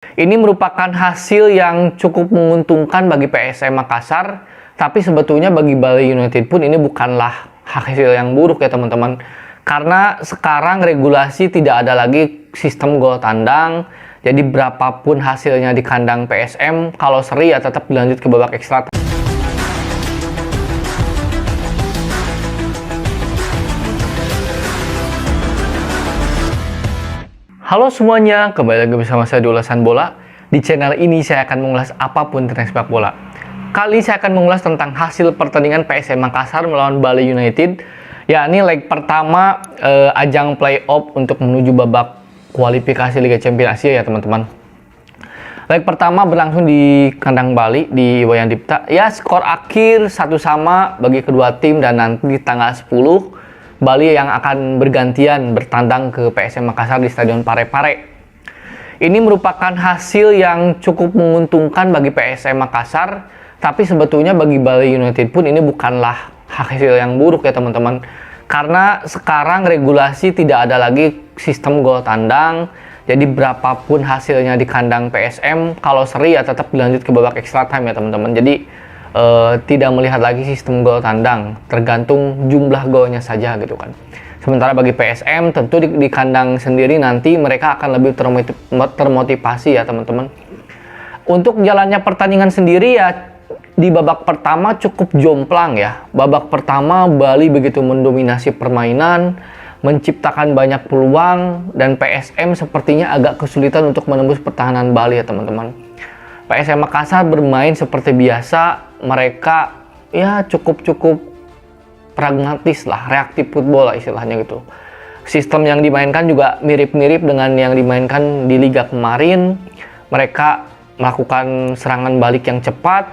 Ini merupakan hasil yang cukup menguntungkan bagi PSM Makassar, tapi sebetulnya bagi Bali United pun ini bukanlah hasil yang buruk ya teman-teman. Karena sekarang regulasi tidak ada lagi sistem gol tandang, jadi berapapun hasilnya di kandang PSM, kalau seri ya tetap dilanjut ke babak ekstra. Halo semuanya, kembali lagi bersama saya di Ulasan Bola. Di channel ini saya akan mengulas apapun tentang sepak bola. Kali saya akan mengulas tentang hasil pertandingan PSM Makassar melawan Bali United. Ya, ini leg pertama ajang playoff untuk menuju babak kualifikasi Liga Champions Asia ya teman-teman. Leg pertama berlangsung di kandang Bali di Wayan Dipta. Ya, skor akhir 1-1 bagi kedua tim dan nanti di tanggal 10 Bali yang akan bergantian bertandang ke PSM Makassar di Stadion Parepare. Ini merupakan hasil yang cukup menguntungkan bagi PSM Makassar, tapi sebetulnya bagi Bali United pun ini bukanlah hasil yang buruk ya teman-teman. Karena sekarang regulasi tidak ada lagi sistem gol tandang, jadi berapapun hasilnya di kandang PSM, kalau seri ya tetap dilanjut ke babak extra time ya teman-teman. Jadi tidak melihat lagi sistem gol tandang, tergantung jumlah golnya saja gitu kan. Sementara bagi PSM tentu di kandang sendiri nanti mereka akan lebih termotivasi ya teman-teman. Untuk jalannya pertandingan sendiri ya di babak pertama cukup jomplang ya. Babak pertama Bali begitu mendominasi permainan, menciptakan banyak peluang, dan PSM sepertinya agak kesulitan untuk menembus pertahanan Bali ya teman-teman. PSM Makassar bermain seperti biasa, mereka ya cukup pragmatis lah, reaktif football lah istilahnya gitu. Sistem yang dimainkan juga mirip-mirip dengan yang dimainkan di Liga kemarin. Mereka melakukan serangan balik yang cepat.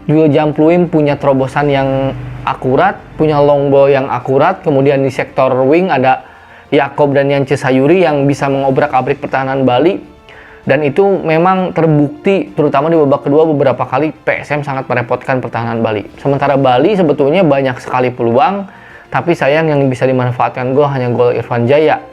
Jules Jampluim punya terobosan yang akurat, punya long ball yang akurat. Kemudian di sektor wing ada Yakob dan Yance Sayuri yang bisa mengobrak-abrik pertahanan Bali. Dan itu memang terbukti terutama di babak kedua beberapa kali PSM sangat merepotkan pertahanan Bali. Sementara Bali sebetulnya banyak sekali peluang, tapi sayang yang bisa dimanfaatkan gol hanya gol Irfan Jaya.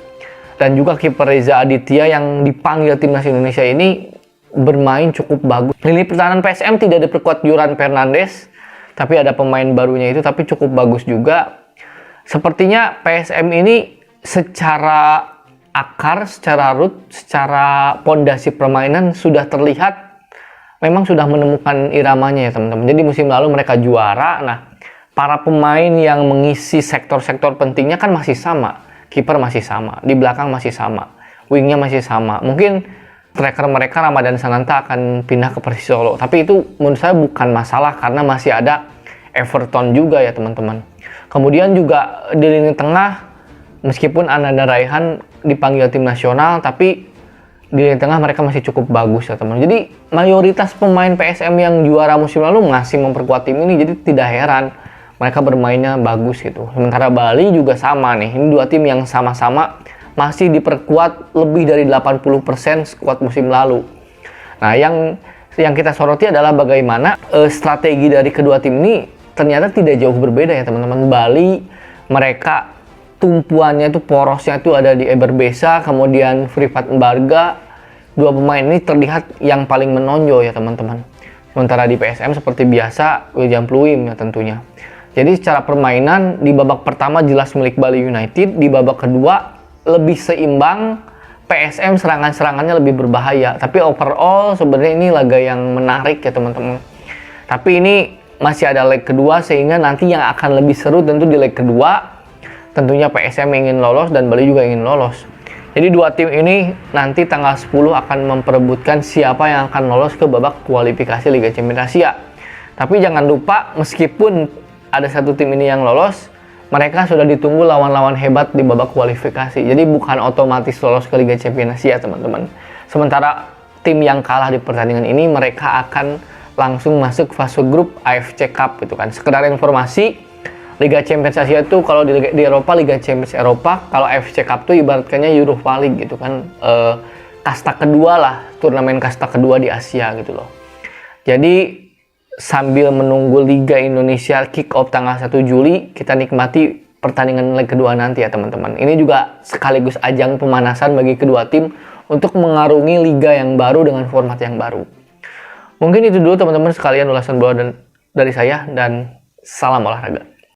Dan juga kiper Reza Aditya yang dipanggil timnas Indonesia ini bermain cukup bagus. Lini pertahanan PSM tidak diperkuat Juran Fernandes, tapi ada pemain barunya itu tapi cukup bagus juga. Sepertinya PSM ini secara akar, secara root, secara pondasi permainan sudah terlihat memang sudah menemukan iramanya ya teman-teman. Jadi musim lalu mereka juara. Nah, para pemain yang mengisi sektor-sektor pentingnya kan masih sama. Kiper masih sama, di belakang masih sama, wingnya masih sama. Mungkin striker mereka Ramadan Sananta akan pindah ke Persis Solo, tapi itu menurut saya bukan masalah karena masih ada Everton juga ya teman-teman. Kemudian juga di lini tengah, meskipun Ananda Raihan dipanggil tim nasional, tapi di lini tengah mereka masih cukup bagus ya teman. Jadi mayoritas pemain PSM yang juara musim lalu masih memperkuat tim ini, jadi tidak heran mereka bermainnya bagus gitu. Sementara Bali juga sama nih, ini dua tim yang sama-sama masih diperkuat lebih dari 80% skuad musim lalu. Nah yang kita soroti adalah bagaimana strategi dari kedua tim ini ternyata tidak jauh berbeda ya teman-teman. Bali mereka tumpuannya itu porosnya itu ada di Eber Besa, kemudian Fripat Mbarga. Dua pemain ini terlihat yang paling menonjol ya teman-teman. Sementara di PSM seperti biasa William Pluim ya tentunya. Jadi secara permainan di babak pertama jelas milik Bali United, di babak kedua lebih seimbang, PSM serangan-serangannya lebih berbahaya. Tapi overall sebenarnya ini laga yang menarik ya teman-teman. Tapi ini masih ada leg kedua sehingga nanti yang akan lebih seru tentu di leg kedua. Tentunya PSM ingin lolos dan Bali juga ingin lolos. Jadi dua tim ini nanti tanggal 10 akan memperebutkan siapa yang akan lolos ke babak kualifikasi Liga Champions Asia. Tapi jangan lupa meskipun ada satu tim ini yang lolos, mereka sudah ditunggu lawan-lawan hebat di babak kualifikasi. Jadi bukan otomatis lolos ke Liga Champions Asia teman-teman. Sementara tim yang kalah di pertandingan ini mereka akan langsung masuk fase grup AFC Cup gitu kan. Sekedar informasi, Liga Champions Asia itu kalau di Eropa Liga Champions Eropa, kalau AFC Cup itu ibaratkannya Europa League gitu kan, kasta kedua lah, turnamen kasta kedua di Asia gitu loh. Jadi sambil menunggu Liga Indonesia kick off tanggal 1 Juli, kita nikmati pertandingan leg kedua nanti ya teman-teman. Ini juga sekaligus ajang pemanasan bagi kedua tim untuk mengarungi liga yang baru dengan format yang baru. Mungkin itu dulu teman-teman sekalian ulasan bola dari saya, dan salam olahraga.